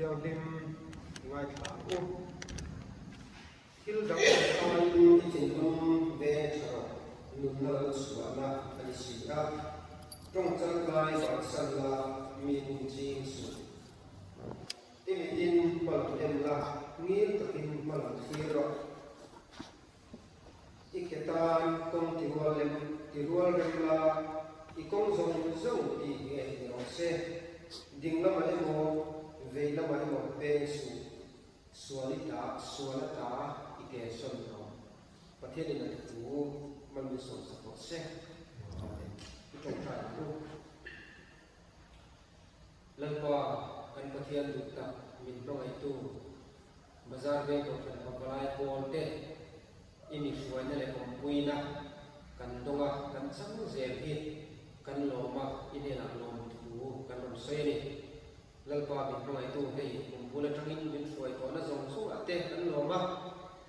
thiang lim ngai thả u hil dang ai in tin um ve thara nun na suana ani si a trong chân lai ba san la min jing su in pal em la ngir takin mal khiro iketan kong tirual rem la ikong zong zong ti nge no se ding lama emo ve lama emo pe su sualita ike son no pathian na tu man mi son sa ko se trong trai ku lan pa kan pathian du ta min pro ai tu bazar ve ko kan papai pol te ini suanya le kom puina kan donga kan sang zel hi kan loma ini la lom tu kan rom se ni lalpa bi pro ai tu hei kum pula tangin bin suai to na zong su ate kan loma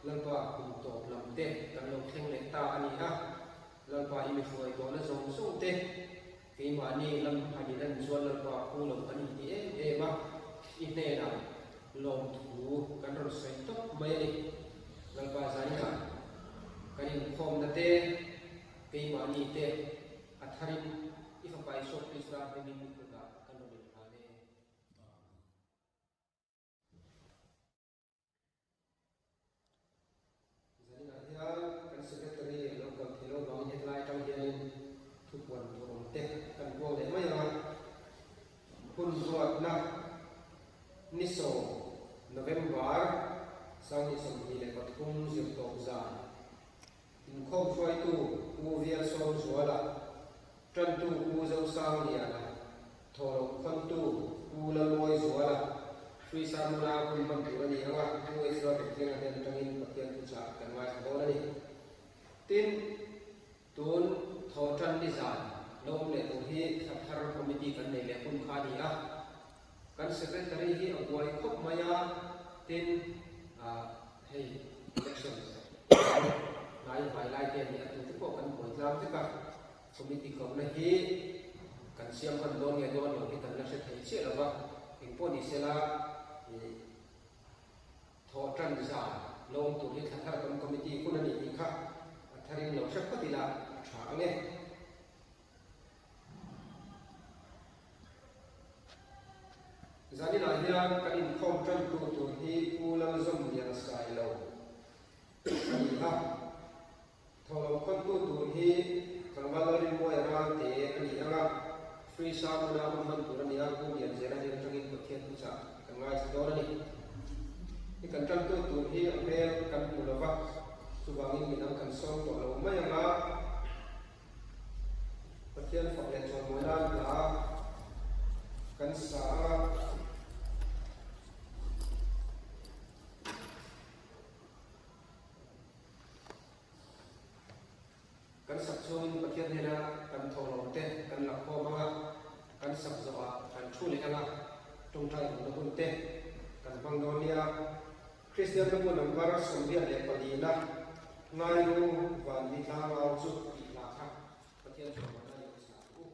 lalpa kum to lam te kan lom theng le ta ani ha lalpa ini suai to na zong su te ke ma ni lam ani dan suan lalpa ku lom ani ti e ma ine na lom tu kan rom se to mai ni lalpa zani ha kanin khom na te ke ma ni te atharin ifa pai so krista pe min ku da kanu ni ane zani na ya kan secretary local thilo ba ni lai tang hian thu pon rom te kan bo le mai ra hun ruat na ni so november sang ni som ni le pathum zim to zan in khom phoi tu u vial so zuala tran tu u zo sang ni ala thoro khon tu u la loi zuala free samula kun man tu ni anga tu e so te teng den tangin pathian tu cha kan ma so ni tin tun tho tran ni zan lom le tu hi thar committee kan nei le kun kha ni a kan secretary hi agwai khop maya tin hey election lai lai ke ni atu ko kan ko jam te ka committee ko na hi kan siam kan don nge don lo ki kan la se thai che la ba ing po ni se la tho tran za long tu ni thar kan committee ko na ni kha tharin lo sak pa ti la tha nge zani la hian kan in khom tran tu hi u lam zom ya sai lo ni ha tholo kon tu hi kalmalari mo era te ani anga free samuna man tu ni a ku yan zera ni tangin pathian tu cha kan ngai sa dor ni ni kan tan tu hi apel kan pulawa subangin minang kan som to lo mai anga pathian fa le chon mo la la kan sa kan sak chung pathian hena kan tholo te kan la kho ma kan sak zo a kan thu le anga tung trai no bun te kan bang do nia christian no bun war som dia le palina ngai ru van ni tha ma chu ti la kha pathian so ma na yo sa u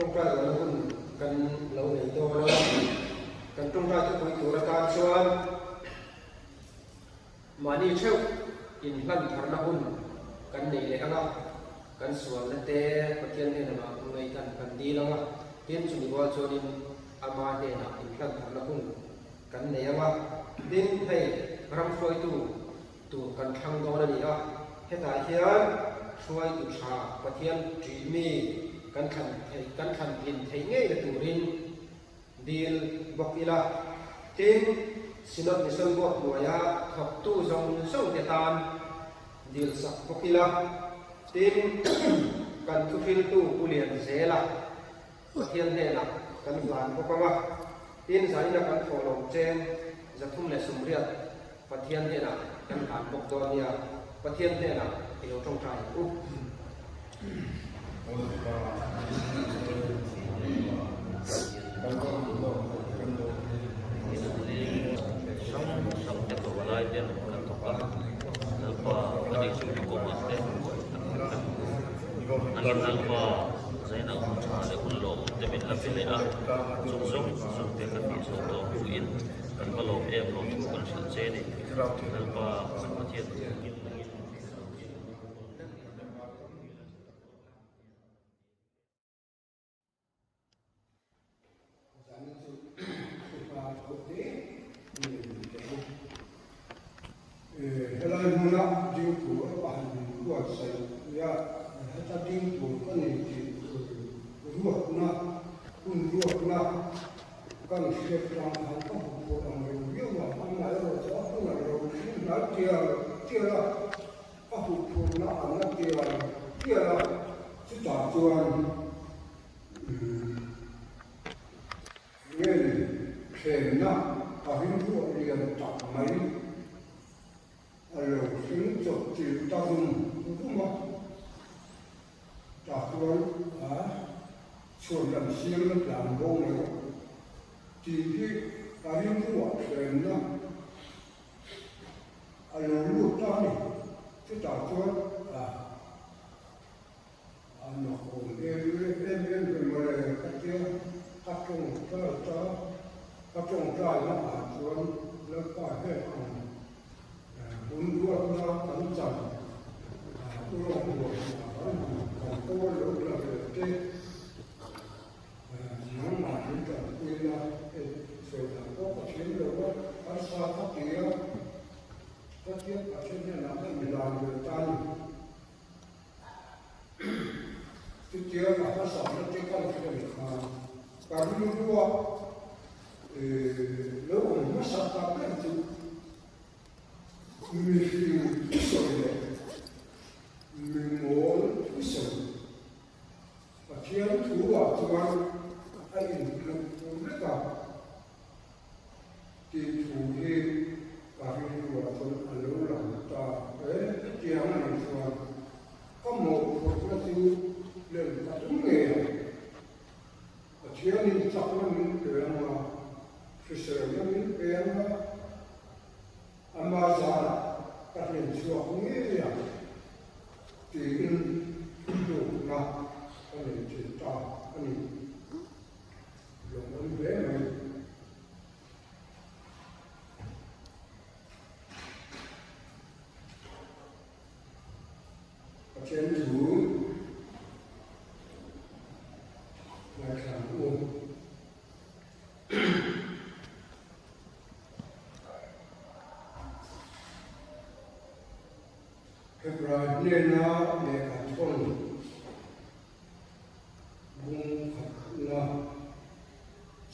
trong trai gọi là hôn cần lâu này to đó cần trong trai cái cuối tuổi là ta xuân mà đi theo in lần thằng nào hôn cần này để ăn cần xuân là té phát triển này là ngày cần đi đó tiến chuẩn bị vào cho nên ama này là in lần thằng nào hôn cần này đến hay ram phơi tu cần thăng đó là gì đó hiện tại hiện phơi tu trà phát triển trí mi kan khan tin thei ngei la turin dil bokila tin sinot mission bo moya thok tu zong song te tan dil sak bokila tin kan tu fil tu pulian zela pathian he la kan plan bokama tin zani na kan follow chen zathum le sumriat pathian he la kan kan bok donia pathian he la ilo trong trai u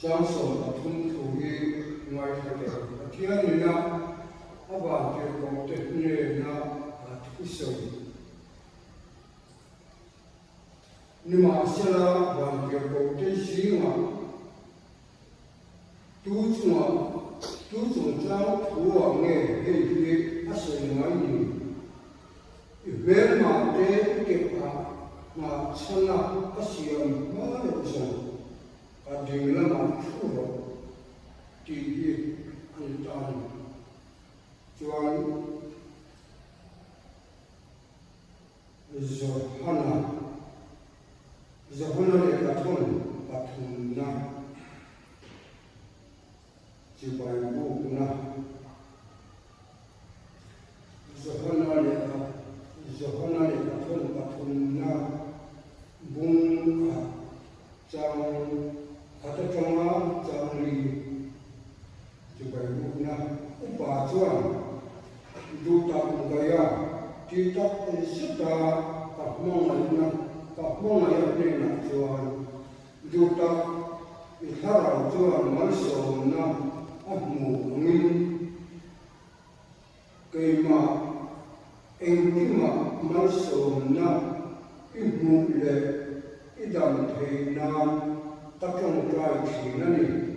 Giang sổ là thun thủ nghi ngoài thời điểm thiên nhiên na, các bạn thì có thể nghe na thích sầu. Nhưng mà sẽ là bạn thì có thể gì mà tu chúng cháu thủ ở nghe hay gì phát sinh ngoài gì, về mà để kịp mà chân là các siêu mà được rồi. Ading lama pura di antan Tuan Zohana yang katon du tam gaya ti tak sita ka mong ai ne na chuan du tak i thara chuan mal so na a mu ngin keima engtima mal so na i mu le i dam thei na ta chong trai thi na ni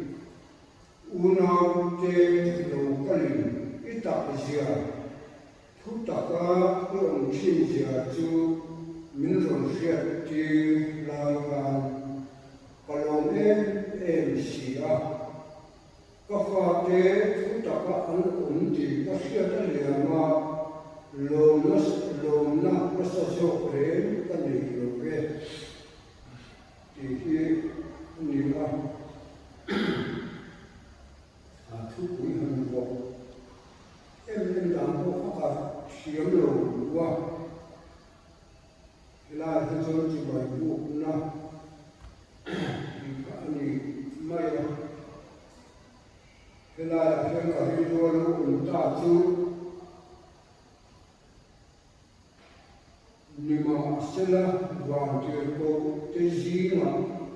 unau te lo kalin i tak zia thu taka i ong chin zia chu min ron riat ti lai gan kalom em sia ka fa te thu taka an um ti ka sia ta le ma lom na ka sa so re ka ni lo ve ti hi ni la thu quý hân bộ em lên làm bộ các xiêm lầu qua là thân dân chỉ bài bộ na thì cả ni may là thêm cả đi đua nó cũng ta chứ nhưng mà sẽ là vào chuyện bộ cái gì mà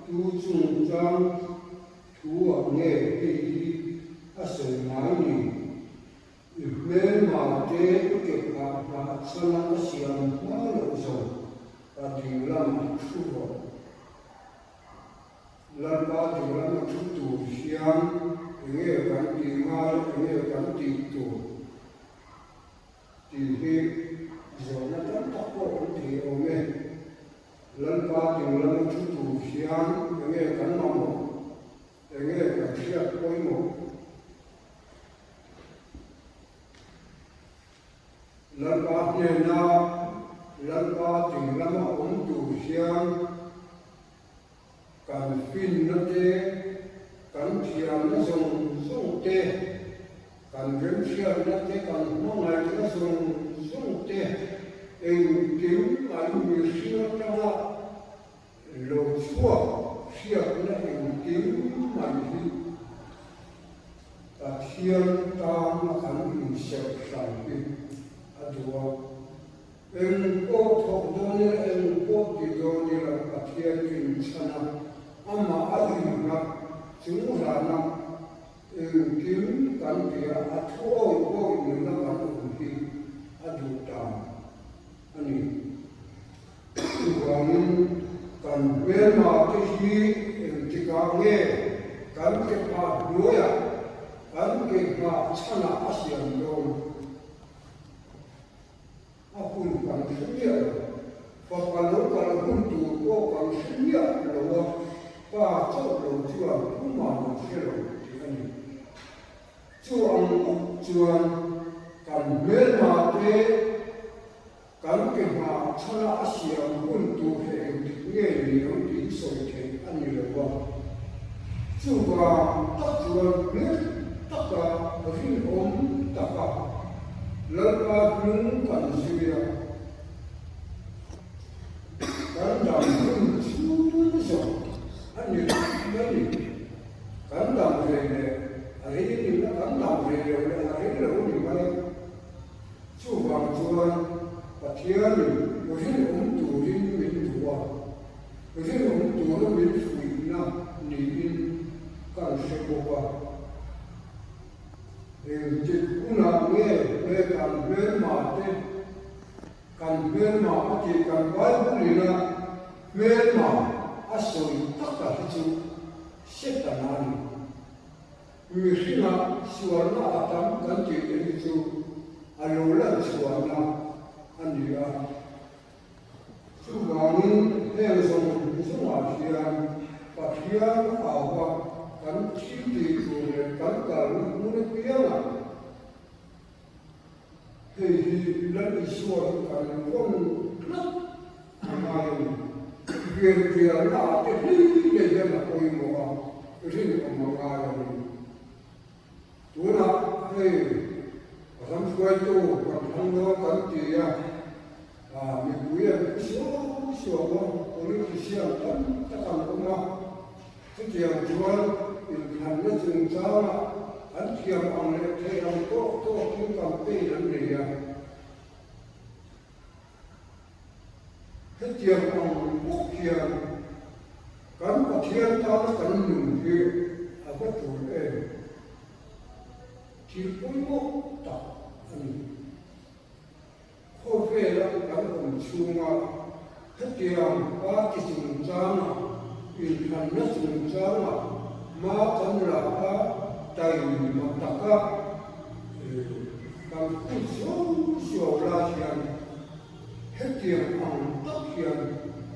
tu trung trang thu ở nghề cái gì asal mai ni men ma te ke ka pa sana asiam ma lo so ati lam chuo lan ba ti lam chu tu siam nge kan ti ma nge kan ti tu ti he zo na ta ta ko ti o me lan ba ti lam chu tu siam nge kan ma mo nge kan sia ko mo lần ba này na lần ba tình lắm ông chủ xiang cần pin nó tê cần thiam nó dùng tê cần rem thiam nó tê cần mong ngày nó dùng tê em kiếm mà người xưa ta lộ chua xiang nó em kiếm mà đi ta thiam ta nó cần mình sẽ sản phẩm adua em có thuộc đôi em có đi đôi là các thiên kinh chana ama adin na chúng ra na em kiếm cảnh địa thôi thôi mình nó vẫn ổn định adu tam anh mình cần bên mà cái gì em chỉ có nghe cần cái pa đuôi à cần cái pa chana asian đôi aku kan sedia, kalau untuk kau kan sedia, lalu pa cakap jual rumah manusia ini, jual kan bermata, kan kena cara Asia untuk ini di sorti ini lalu, juga tak jual tak beri tak lepas kan sudah kan dalam sudah ani kan dalam hari ini kan dalam hari ini mana cuba patian mungkin untuk ini dua mungkin untuk ini suina ni kan sebuah una me kan bermate kan bermate kan Bible berma asoi takta hitu setanani mihina suarna atam kan hitu alola suarna ania subangun hezon suafian patian awa kan citi kan kalau mulai piala hei lan isuar kan kon klap amai biar na te hei dia nak koi moa rin omaga tuna hei asam suai tu kan hangno kan tia mi buya so oleh kisian tan takkan rumah setiap jual ilmu jengkala, antiap anglet yang kok tinggal pelan dia, hết tiền ông quốc hiền cán có thiên ta nó cán nhung kia à có chủ em chỉ có một tập anh khô phê là cán còn chung à hết tiền ba cái dùng trang à in thành nó dùng trang à mà cán là ba tay mà tất cả cán cũng số là tiền hết tiền ông tất tiền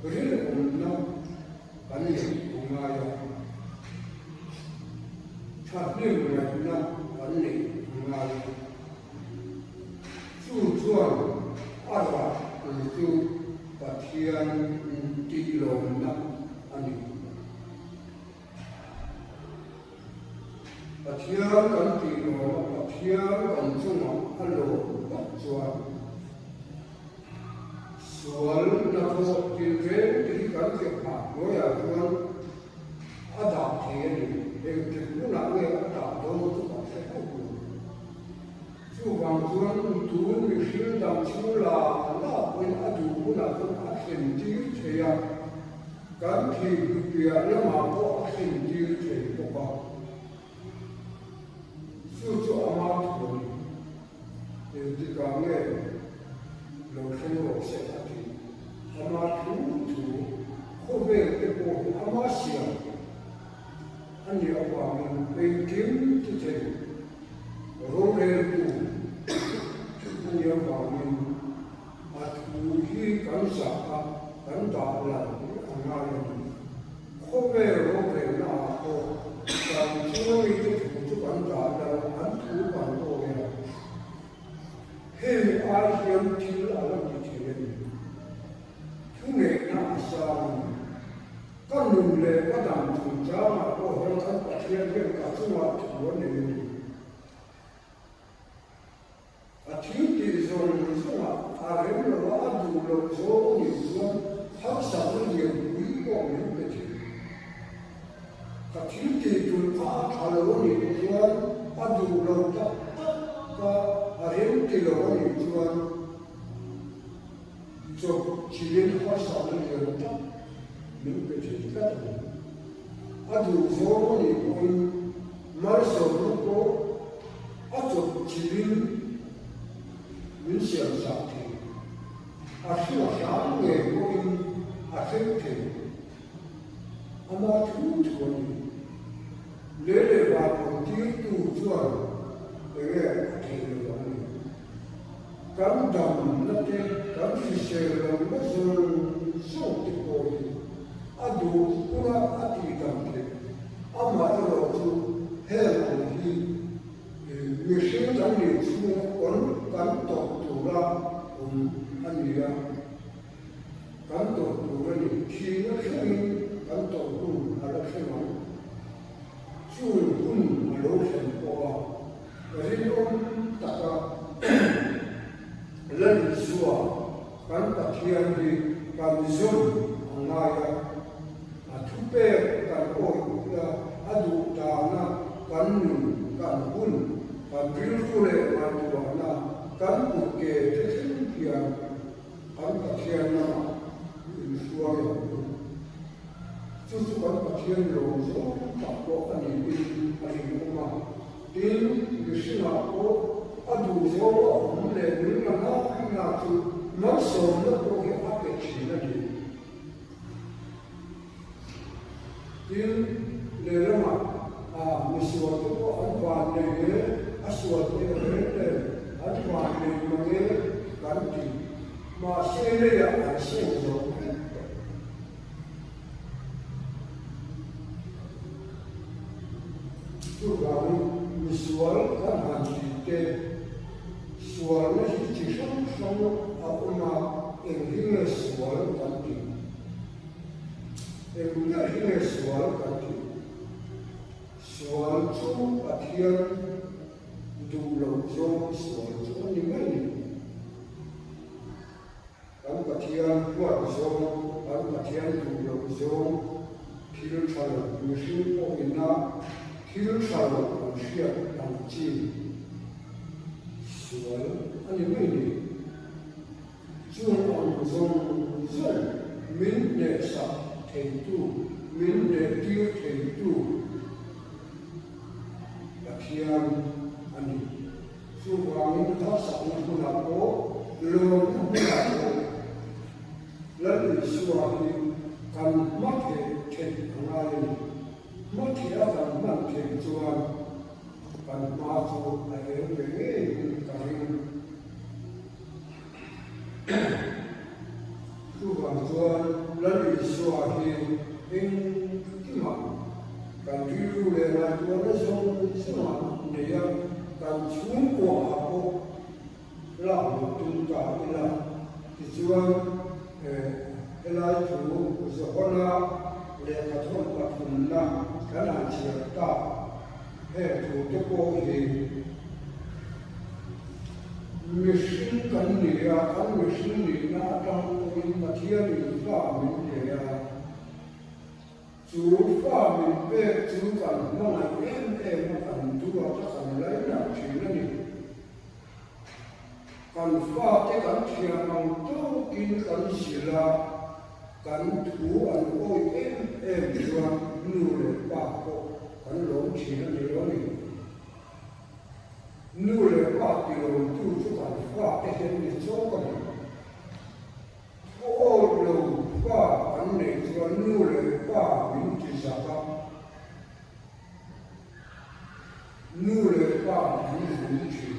rồi ông nó bản lĩnh của ngài thật niệm là nó bản lĩnh của ngài chú chuan ở đó chú bát thiên tỳ lô nó anh bát thiên cần tỳ lô bát thiên cần chung anh lô bát chuan soal na ko tilre ti kan ke pa no ya tuan ada the ni e ke nu na nge ada do tu pa se ko chu wang tuan tu ni shi da chu la la wen adu na ko a sen ti che ya kan ki pi ya la ma ko a sen ti che ko pa chu ama tu ni e ti ka nge lo khen lo se ta ti ama tu ko ve te ko ama sia ani awa min pe kim ti te ro re tu ani awa min a tu hi kan sa ka kan da la ama ni ko ve ro re na ko kan chu ni te tu kan da la an tu kan ro ya Hei ayam til alam diceri, sungai nasam, kan nule kadang tunjama orang kan pasien yang kasua tuan ini, asyik di zon zona, arem lawa dulu zon zon, hak sabun yang bui orang kecil, asyik di tuan kalau ni tuan adu lawa ka arem tilo ni tuan so chilin khasa ni yota min pe chika adu zo ni kun mar so ko atu chilin min siam sa ti asu sa nge ko in afekte ama tu tuan le ba ko ti tu tuan kan dam na te kan fisher na zon so te ko adu pura ati dam te ama ro tu hel hi mi shin dam ni chu on kan to tu ra ania kan to tu ra ni chi na shin kan to tu ala shin ma chu ma lo shin ko Rindu taka lalu sua kan takian di kamizon angaya atupe kan o ya adu dana kan nun kan pun kan bilkule mantuana kan buke tesenkian kan takian nama sua ya susu kan takian lozo tako ani ani rumah Din Krishna ko adu zo le ni na tu ma so na ko ke ake china ni din le rama a miswa ko anwa ne aswa ne ne anwa ne ne kan ti ma se le ya a se zo tu ga suara kan hanjite suara itu sama apa enggak suara kanti enggak suara kanti suara itu artian dulu suara itu ni mana kan artian buat suara kan artian dulu kira cara musim pokoknya kira cara manusia yang kecil sual ani mai ni chuang on zong zong min de sa thei tu min de tiu thei tu lakhian ani su wangin tha sa ni na ko lo na ko la ni suwa ni kan ma ke chen ngai ni ma ke a kan ma ke chuan kan ma chu a he ve ka rin su wang chuan la ni suwa hi in ki ma kan ri le na chuan la song sa ne ya kan chung ko a ko la mo tu ta ila ti chuan elai tu zo hona le ka thon pa thun na kana chia ta he tu te ko hi mission kan ni ya kan mission ni na ta ko in ma thia ni fa min le ya chu fa min pe chu kan ma na em ma kan tu wa ta kan lai na chi na ni kan fa te kan thia mang to kin kan sila kan thu an oi em chuan nu le pa ko kan lo chi na ni lo ni nu le pa ti lo tu chu kan fa te hen ni cho kan o lo pa kan ne chuan nu le pa min ti sa ka nu le pa ni lu chi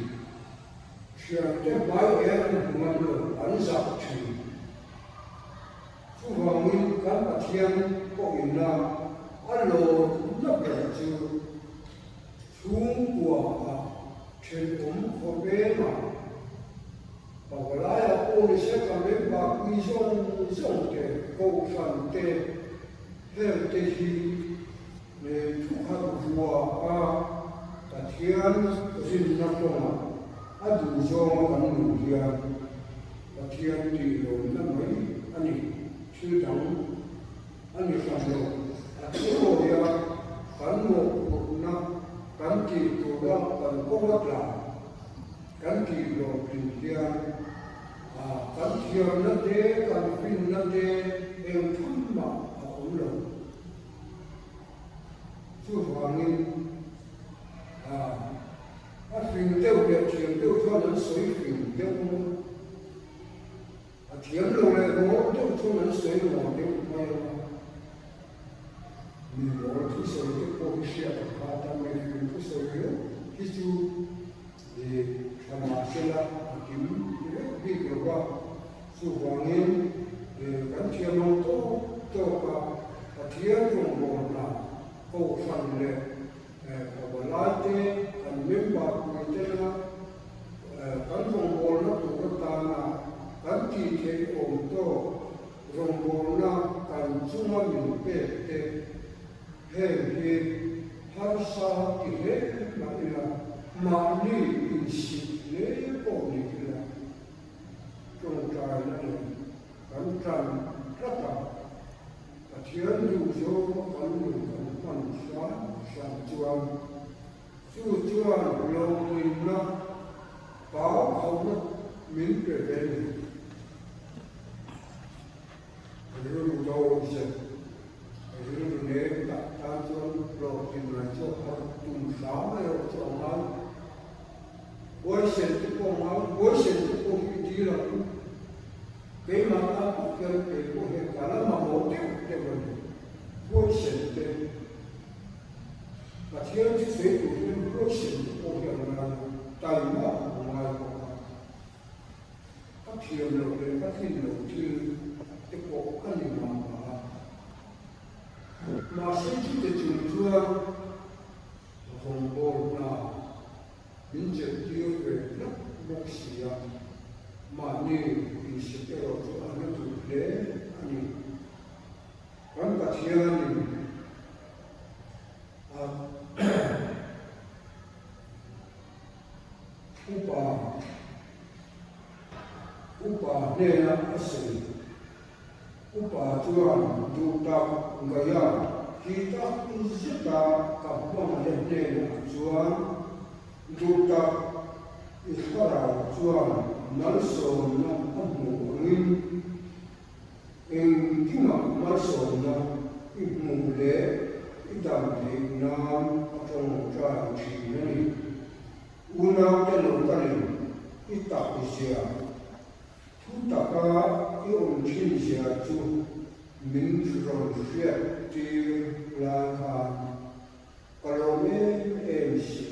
chia te mai em ma lo an sa chi su wang min kan pa thiam ko in na alo na be chu chung kwa a chen ko be ma ba la ya ko ni se ka me ba ki song te ko san te he te hi ne chu ha ku a ta thiam ko sin na ko ma a du zo kan nu dia ta thiam ti lo na mai ani chu dang ani fa lo a ko ya kan mo na kan ki to la kan ko la la kan ki lo pin dia a kan ki na de kan pin na de em thun ma a ko lo chu wangin a pin de de thiam de cho na soi pin de mo a thiam lo le mo de cho na soi mo de ma yo ni lo tu so de ko shi a ka ta me tu so yo ki tu de chama sela kim de bi ko wa su wangin de kan thiam mo to ka a thiam mo na ko san le ko la te kan memba ko te na kan mo na to ko ta na kan ki ke o to rombo na kan chuma min pe te he he har sa ki he ma ila ma ni in si le ko ni ila to ta na ni kan tran trata a thian du zo kan ni kan pan sa chuan chu chuan lo ni na ba khau na min pe pe ni ru do se ru ne ta ta chuan lo tin na cho ha tum sa ma yo cho ma wo sen tu ko ma wo sen tu ko ki di la ke ma ta ke ke ko he ka la ma mo te wo sen te a thiam chi se tu wo sen tu ko he ma ta ma ma ko a thiam lo le ka thin lo ti te ko ka ni ma se chi te chu chua hong bo na min je ti ve na mo si ya ma ni in se te ro to ana tu le ani kan ka thiam ni a upa ne na asli upa chuan du ta ngaya ki ta zita ka ma le ne na chuan du ta Israel chuan malsom na amu ngin engkinga malsom na imu le idam te nam atong cha chi nani una te lo kali isia thu ta ka i on chin sia chu min ron sia ti la ka kalome sia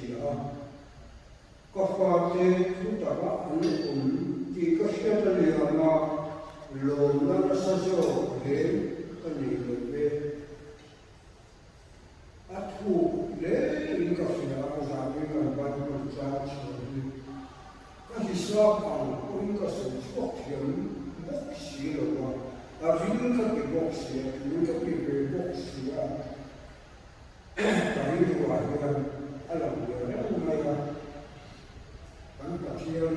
có pha thế chúng ta đã ăn uống thì có sẽ là điều mà lồn nó sẽ cho đến cái gì về ắt thu để những cái gì đó ra bên ngoài ban công ra chơi cái gì sao bằng những cái sự phát triển bốc xí rồi mà những cái bốc xí những cái bốc xí à cái gì vậy anh làm điều đó hôm nay kan pathian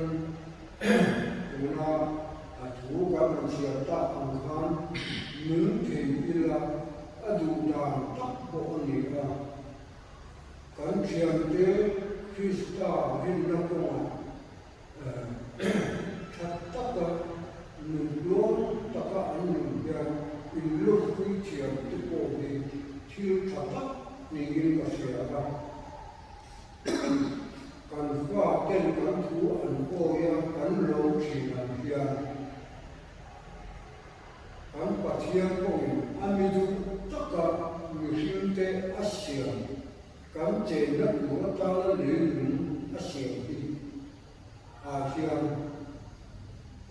una thu kan chia ta ang khan nun thei ila adu dan tak bo ni ka kan thiam te Krista hin na ko that tak ka nun lo taka an nun ya in lo ku thiam te ko ni thil that ni in ka sia ba kan qua tên kan thu an ko ya kan lo chi an ya kan pathian ko amidu taka mi hin te asia kan che na ko ta la le asia bi asia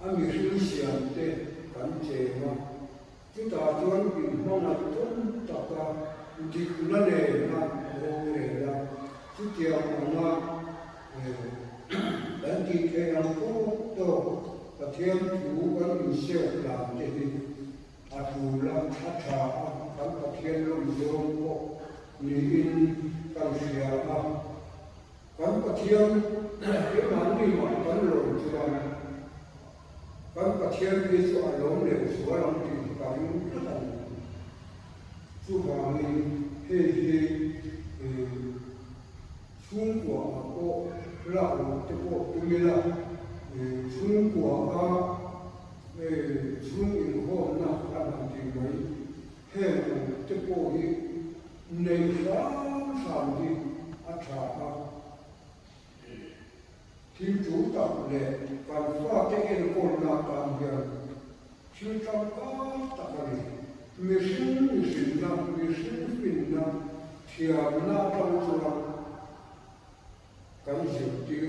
ami hin sia te kan che ma chúng ta chuan bi mong na ton taka di na le na ho le la chu tia ma dan ki ke ang ko to pathian thu kan in se lam te ni a thu lam tha tha kan pathian lo zo ko ni in kan sia a kan pathian ke man ni ma kan lo chuan kan pathian ke so a lo le so a lam ti kan ta chu ba ni he chung của cô là cái bộ tôi nghĩ là chung của chung in hộ là làm gì mấy hệ cái bộ ấy nên làm gì trả thì chủ tập lệ còn qua cái cô là làm việc chứ trong có tập này mình sinh năm thì là trong trường kan diệu tiêu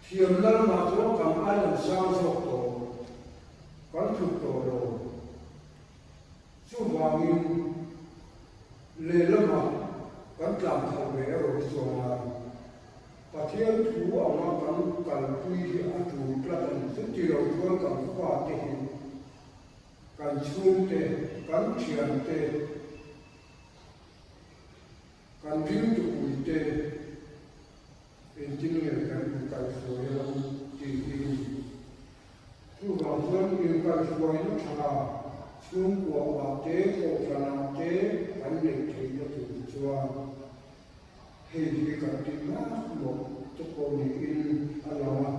thiền năng mà chỗ cảm ai làm sao cho tổ kan thực tổ rồi chú hoàng in lệ lâm mà kan làm thảo về rồi cho mà và thiên thú ở nó kan quy thì ăn chủ là rất nhiều phương kan qua thì kan chung te kan thiền te kan view to uite engineer kan so ya ti tu ba zon ni kan so ni tha chung ko ba te ko kana te kan ne te yo tu chwa he di kan ti na mo to ko ni in alawa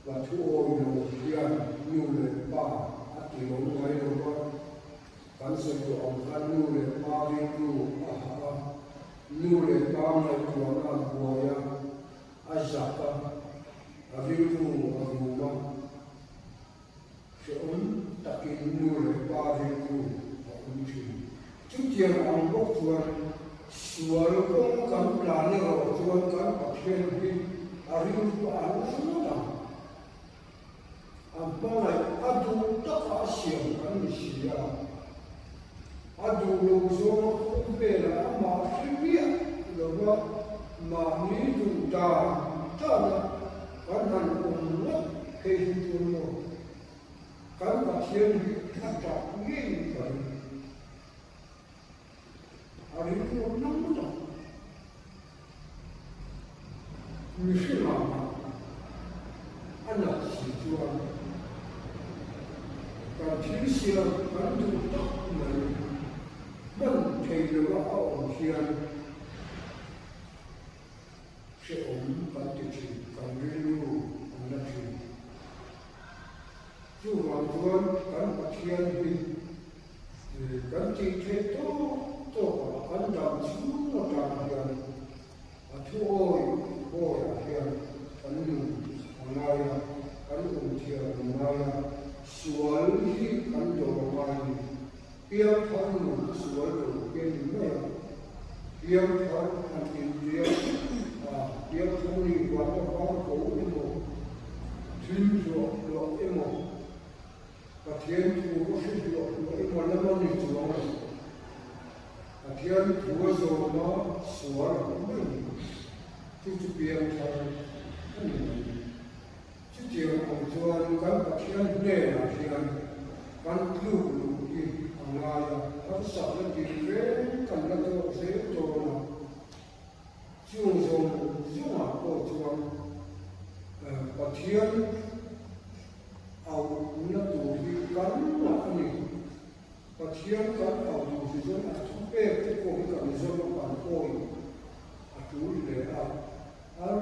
và thu ô nhiều tiền nhiều lời ba thì muốn nói đâu có cán sự của ông ta nu để ba đi nu để ba ngày của nó của ya azapa aviu avuma seon takin nu để ba đi ông chỉ chút tiền ông bốc chuan suar công cam plan rồi chuan cam bắt hen đi aviu của anh nó bao này adu tất cả xiềng cái gì xìa adu lâu số không về là mà phi biết rồi mà nghĩ đủ ta là cái này cũng rất hay luôn rồi cái mà thiên thật chặt nghiêng vậy ở đây nó nóng rồi như thế nào anh là chỉ cho kan thiếu siêu kan tu tak hiền sẽ ổn cần điều chỉnh cần nghiên cứu cần lập trình chú hoàn toàn cần phát hiện đi cần chỉ thế tốt cần làm chú nó làm hiền chú ôi hiền cần ngay cần cùng thiền ngay suối cần đồ mai biếng thân suối đồ bên này biếng thân hành trình biếng thân đi qua cho con cố em một chuyên dụng lộ em một và thiên thủ có sự lộ em một năm năm đi xuống và thiên thủ rồi nó suối cũng mình chú biếng thân chú chiều ông chuan các bậc thiên đề là thiên văn lưu đi ngoài các sở lên đi về cần lên cho dễ cho nó chung dùng mà cô chuan bậc thiên ông nó tụ đi cắn mà cái gì bậc thiên cắn ông tụ thì rất là thú bê cái cô cái cần rất là bản coi chú để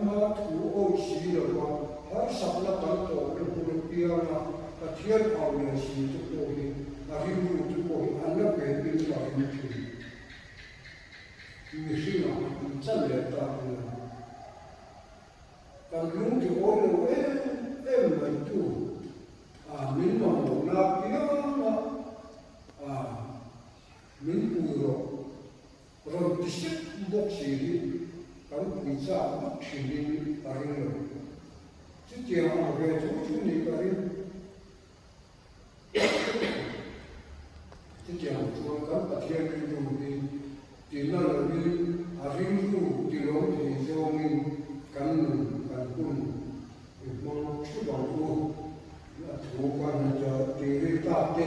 mà thủ ô xí rồi mà har sabla kan to ko pia na ka thian au le si tu ko hi a hi mu tu ko hi an la pe bin ba hi mi si na chan le ta na kan lung ti o le mai tu min ma mo na pia na min pu ro ti si bo si kan pi sa ma thi ni ta ri chú chiều họ về chú đi tới chú chiều chú có bát thiên cái đồ thì nó là đi riêng chú thì nó thì do mình cần cùng thì mong chú bảo chú là chú quan cho thì đi ta đi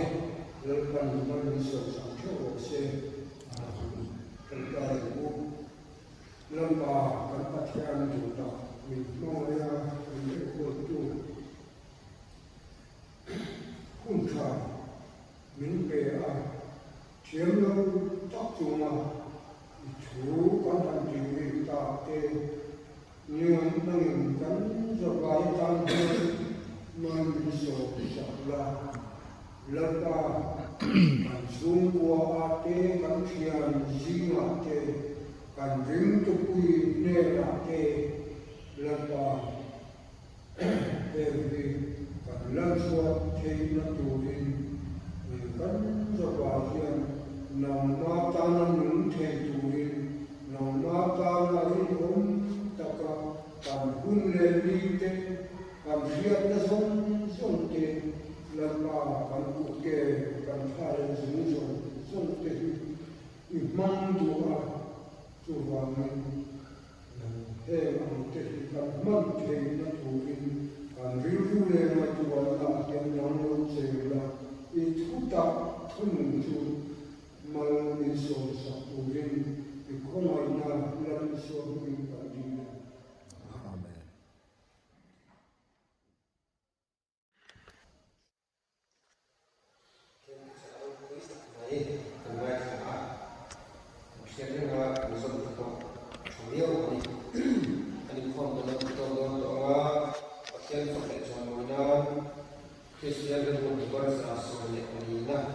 rồi cần mình sợ sản xuất của xe cần cái của lâm bà cần bát thiên chủ đạo mình mong ra mình có tu khung khả mình về chiếm lâu tác dụng mà chú quan thành chỉ vì ta tê như năng gắn cho bài tăng hơn mà mình sợ là lần ta cảnh xuống qua tê cảnh thiền gì mà tê cảnh vĩnh tục quy nê là tê lần ta vì cảnh lần xua thì nó tù đi cảnh cho bà hiền nằm ma ta nó những thầy tù đi nằm ma ta là đi ốm ta cả cảnh hôn lên đi tê cảnh riêng nó sống tê lần ta cảnh cụ kê cảnh pha lên sống tê mang tù vào mình thế mà thế cảnh mất thế nó tù đi cảnh ví dụ này mà tù vào là tiền nhóm nó chế là ít thu tập thu mừng chú mà mình sống sạch tù đi thì không ai nào làm sống mình phải đi Amen. Christian dan membuat asal yang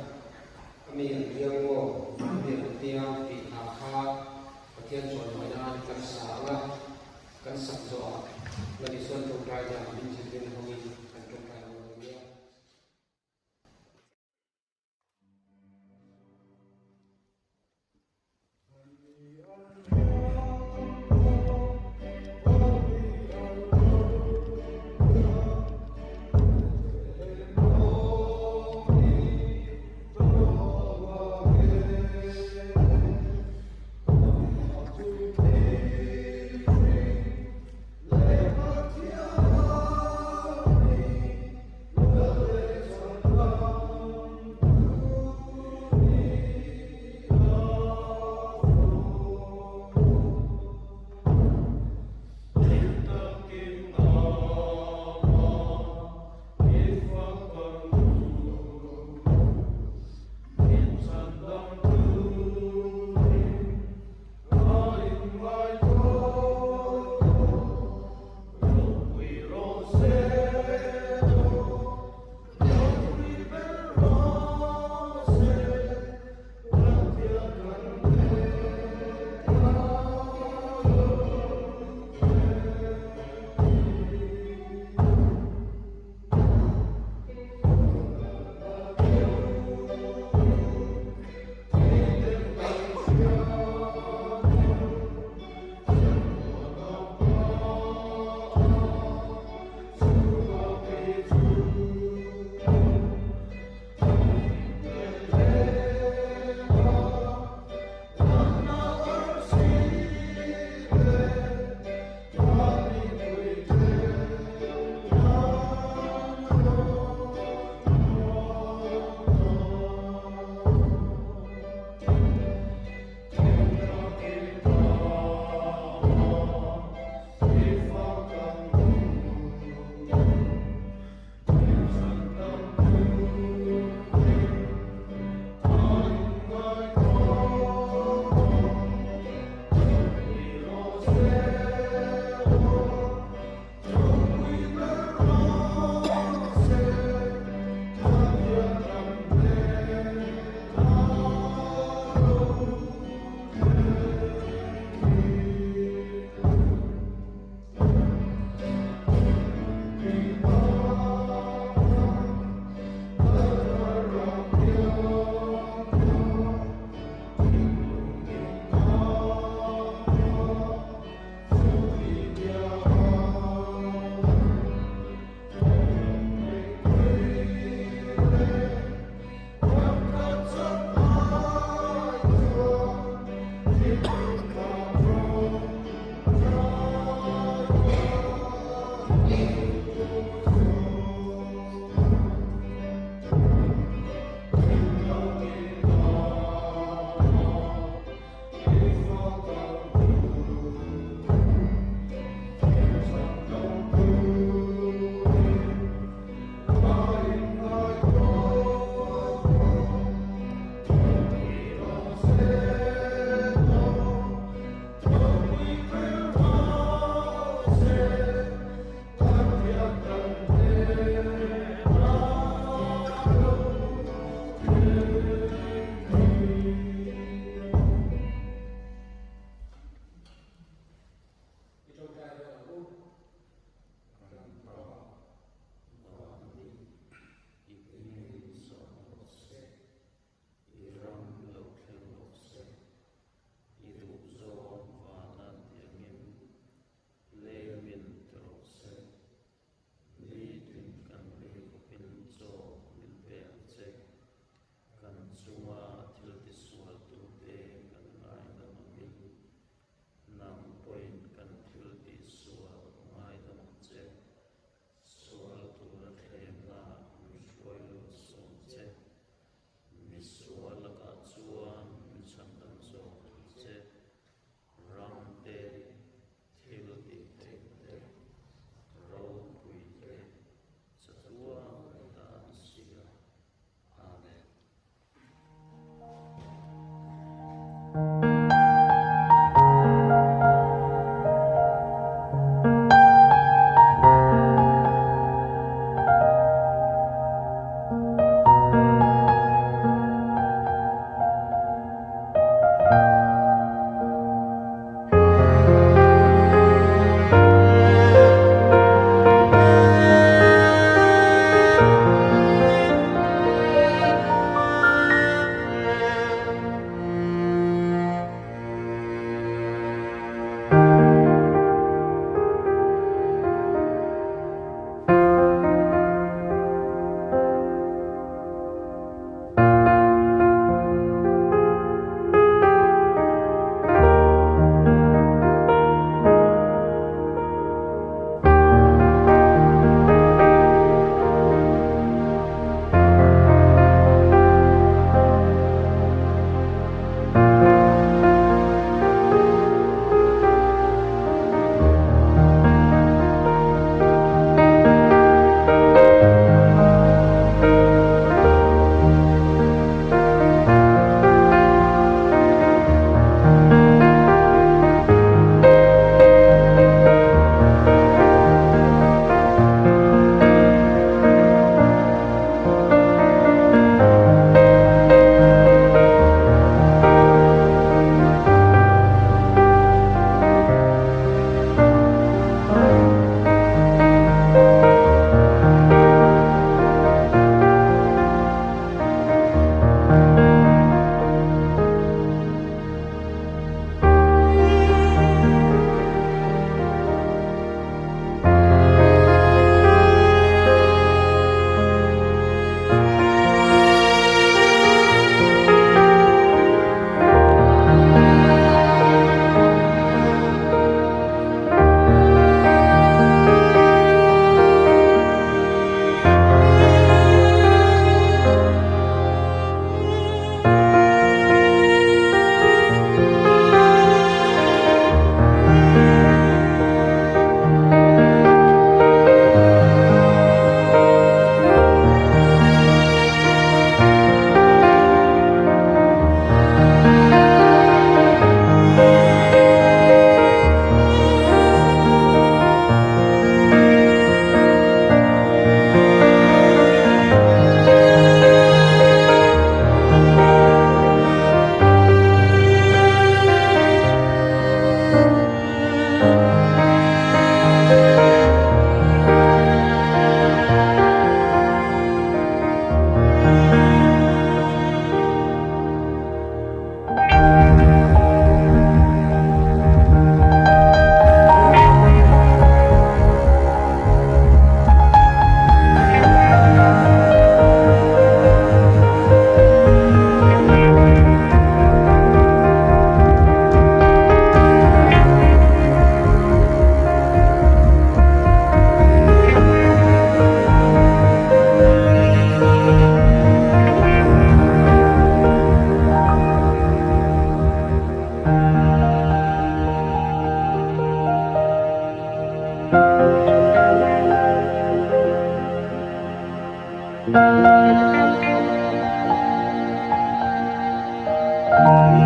Amen.